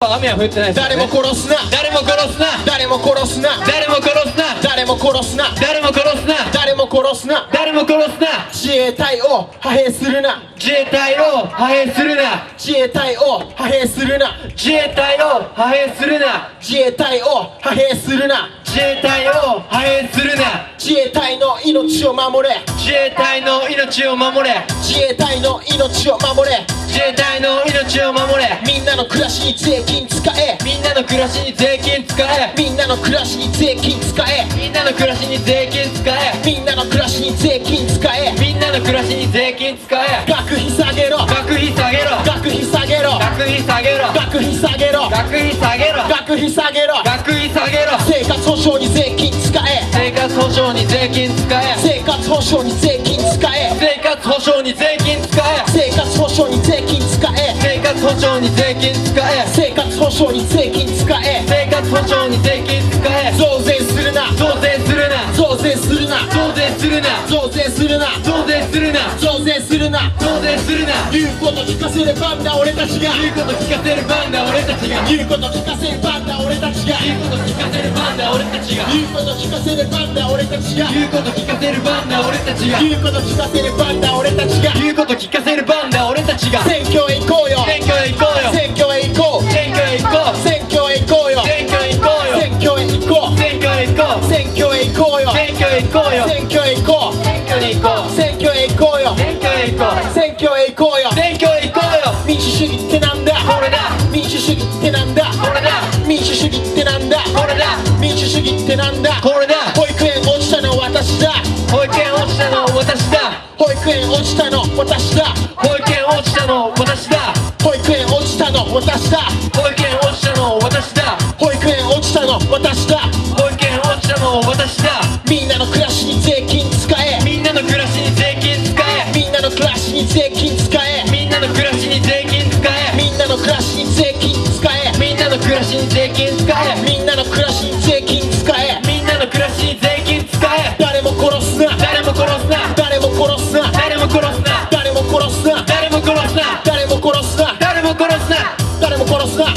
雨は降ってないです、ね、誰も殺すな誰も殺すな誰も殺すな誰も殺すな誰も殺すな誰も殺すな誰も殺すな誰も殺すな自衛隊を派兵するな自衛隊を派兵するな自衛隊を派兵するな自衛隊を派兵するな自衛隊を派兵するな自衛隊を派兵するな自衛隊の命を守れ自衛隊の命を守れ自衛隊の命を守れ自衛隊の命を守れみんなの暮らしに税金使えみんなの暮らしに税金使えみんなの暮らしに税金使えみんなの暮らしに税金使えみんなの暮らしに税金使えみんなの暮らしに税金使え学費下げろ学費下げろ学費下げろ学費下げろ学費下げろ学費下げろ学費下げろ学費下げろ生活保障に税金使え生活保障に税金使え生活保障に税金使え生活保障に税金使え生活保障に税金使え生活保障に税金使え生活保障に税金使え生活保障に税金使え増税するな増税するな増税するな増税するな増税するな増税するな増税するな増税するな言うこと聞かせるバンダ俺たちが言うこと聞かせる番だ俺たちが言うこと聞かせるバンダ俺たちが言うこと聞かせる番だ俺たちが言うこと聞かせるバンダ俺たちが言うこと聞かせる番だ俺たちが言うこと聞かせるバンダ俺たちが言うこと聞かせる番だ俺たちが選挙へ行こうよ選挙へ行こうよ選挙へ行こう選挙へ行こう選挙へ行こうよ選挙へ行こうよ選挙へ行こう選挙へ行こう選挙へ行こうよ選挙へ行こうよ選挙へ行こう選挙に行こう選挙へ行こうよ選挙へ行こう選挙へ行こうよ選挙へ行こうよ民主主義ってなんだこれだ民主主義ってなんだこれだ民主主義ってなんだこれだ民主主義ってなんだこれだ保育園落ちたの私だ保育園落ちたの私だ保育園落ちたの私だ保育園落ちたの私だ保育園落ちたの私だ保育園落ちたの私だ保育園落ちたの私だ保育園落ちたの私だみんなの暮らしに税金使えみんなの暮らしに税金使えみんなの暮らしに税金使えみんなの暮らしに税金使えみんなの暮らしに税金使えみんなの暮らしに税金使えみんなの暮らしに税金使えみんなの暮らしに税金使え誰も殺すな誰も殺すな誰も殺すな誰も殺すな誰も殺すな誰も殺すな誰も殺すな誰も殺すな誰も殺すな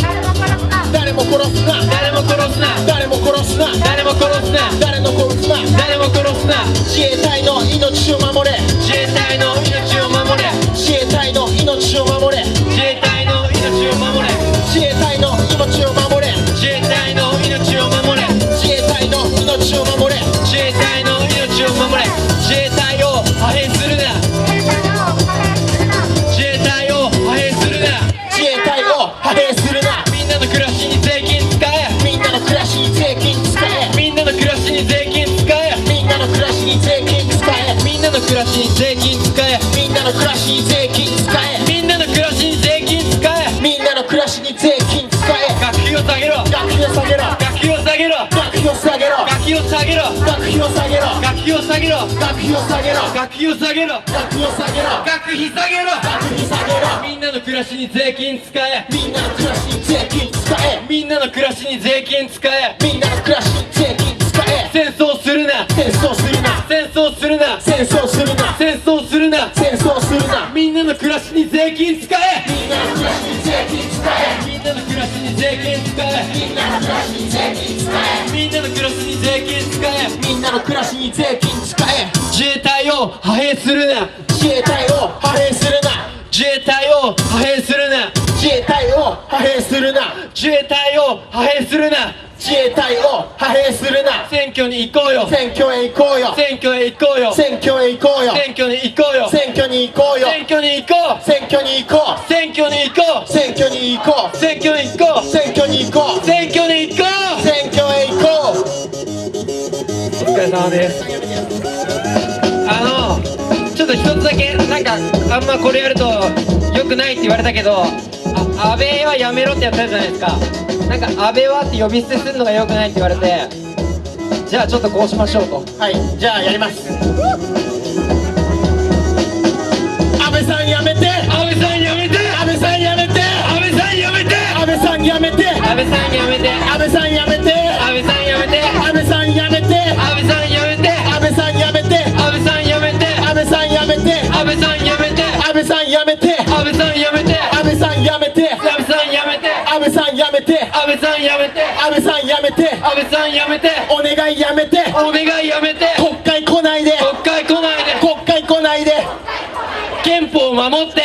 誰も殺すな誰も殺すな誰も殺すな誰も殺すな誰も殺すな誰も殺すな自衛隊の命を守れ自衛隊の命を守れ自衛隊の命を守れ自衛隊の命を守れ自衛隊の命を守れ自衛隊の命を守れ自衛隊の命を守れ自衛隊の命を守れ自衛隊を派兵するな自衛隊を派兵するな自衛隊を派兵するなみんなの暮らしに税金使えみんなの暮らしに税金使えみんなの暮らしに税金使えみんなの暮らしに税金使えみんなの暮らしに税金使えみんなの暮らしに税金使えみんなの暮らしに税金使えみんなの暮らしに税金使え学費を下げろ学費を下げろ学費を下げろ学費を下げろ学費を下げろ学費を下げろ学費を下げろ学費を下げろ学費を下げろ学費を下げろ学費下げろ学費下げろみんなの暮らしに税金使えみんなの暮らしに税金使えみんなの暮らしに税金使えみんなの暮らしに税金使え戦争するな戦争するな戦争するな戦争するな戦争するな戦争するなみんなの暮らしに税金使えみんなの暮らしに税金使えみんなの暮らしに税金使えみんなの暮らしに税金使えみんなの暮らしに税金使えみんなの暮らしに税金使え自衛隊を派兵するな自衛隊を派兵するな自衛隊を派兵するな自衛隊を派兵するな自衛隊を派兵するな自衛隊を派兵するな選挙に行こうよ選挙へ行こうよ選挙へ行こうよ選挙へ行こうよ選挙に行こうよ選挙に行こうよ選挙に行こう選挙に行こう選挙に行こう選挙に行こう選挙に行こう選挙に行こう選挙に行こう選挙へ行こうお疲れ様ですちょっと一つだけなんかあんまこれやると良くないって言われたけど安倍はやめろってやったじゃないですか。なんか安倍はって呼び捨てするのが良くないって言われて、じゃあちょっとこうしましょうと。はいじゃあやります安倍さんやめて安倍さんやめて安倍さんやめて安倍さんやめて安倍さんやめて安倍さんやめて安倍さんやめて安倍さんやめて安倍さんやめて安倍さんやめて安倍さんやめて安倍さんやめて安倍さんやめて安倍さんやめて安倍さんやめて安倍さんやめて安倍さんやめて安倍さんやめて安倍さんやめてめて安倍さんやめて安倍さんやめて安倍さんやめてお願いやめてお願いやめて国会来ないで国会来ないで国会来ないで憲法を守って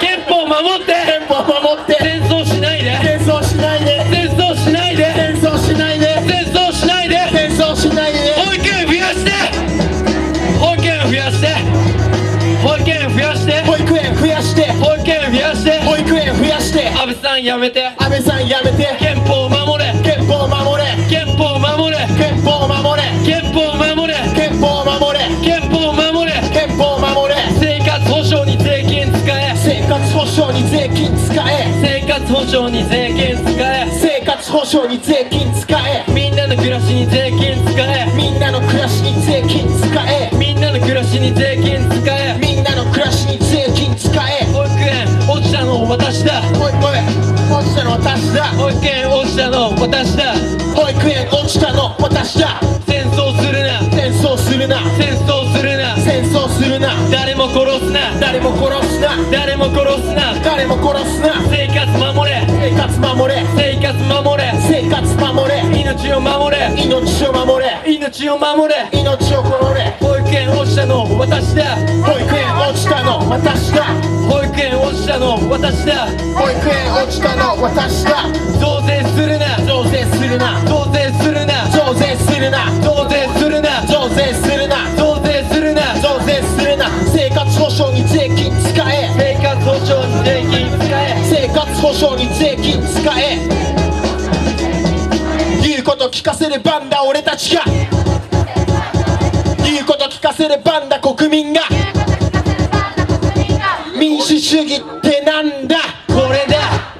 憲法を守って憲法守って戦争しないで戦争しないで戦争しないで戦争しないで戦争しないで戦争しないで保育園増やして保育園増やして保育園増やして保育園増やして保育園増やして保育園増やして安倍さんやめて安倍さんやめて憲法を守れ憲法守れ憲法を守れ憲法守れ憲法を守れ憲法守れ憲法を守れ憲法守れ生活保障に税金使え生活保障に税金使え生活保障に税金使え生活保障に税金使えみんなの暮らしに税金使えみんなの暮らしに税金使えみんなの暮らしに税金使えみんなの暮らしに税金使え保育園落ちたの私だ保育園落ちたの私だ保育園落ちたの私だ保育園落ちたの私だ戦争するな戦争するな戦争するな戦争するな誰も殺すな誰も殺すな誰も殺すな誰も殺すな生活守れ生活守れ生活守れ生活守れ命を守れ命を守れ命を守れ命を守れ保育園落ちたの私だ保育園落ちたの私だ保育園落ちたの私だ保育園落ちたの私だ増税するな増税するな増税するな増税するな増税するな増税するな増税するな増税するな生活保障に税金使え生活保障に税金使え生活保障に税金使え言うこと聞かせる番だ俺たちが言うこと聞かせる番だ国民が民主主義ってなんだこれだ